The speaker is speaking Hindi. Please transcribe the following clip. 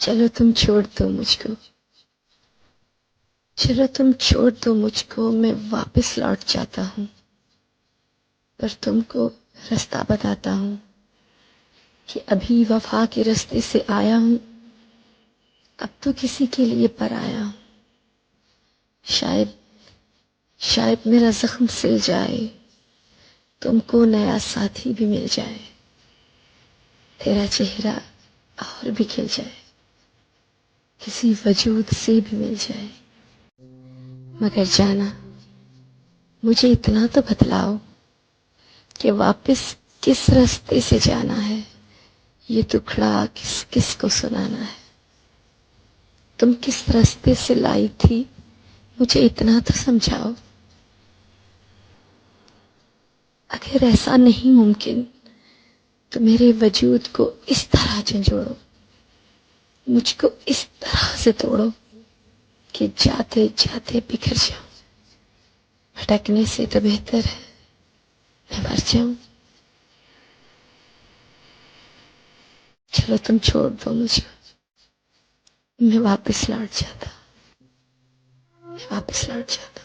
चलो तुम छोड़ दो मुझको, चलो तुम छोड़ दो मुझको, मैं वापस लौट जाता हूँ। पर तुमको रास्ता बताता हूँ कि अभी वफा के रास्ते से आया हूँ, अब तो किसी के लिए पर आया हूँ। शायद शायद मेरा जख्म सिल जाए, तुमको नया साथी भी मिल जाए, तेरा चेहरा और भी खिल जाए, किसी वजूद से भी मिल जाए। मगर जाना, मुझे इतना तो बतलाओ कि वापस किस रास्ते से जाना है, ये दुखड़ा किस किस को सुनाना है। तुम किस रास्ते से लाई थी, मुझे इतना तो समझाओ। अगर ऐसा नहीं मुमकिन तो मेरे वजूद को इस तरह झंझोड़ो, मुझको इस तरह से तोड़ो कि जाते जाते बिखर जाऊं। भटकने से तो बेहतर है मैं मर जाऊं। चलो तुम छोड़ दो मुझको, मैं वापस लौट जाता, मैं वापस लौट जाता।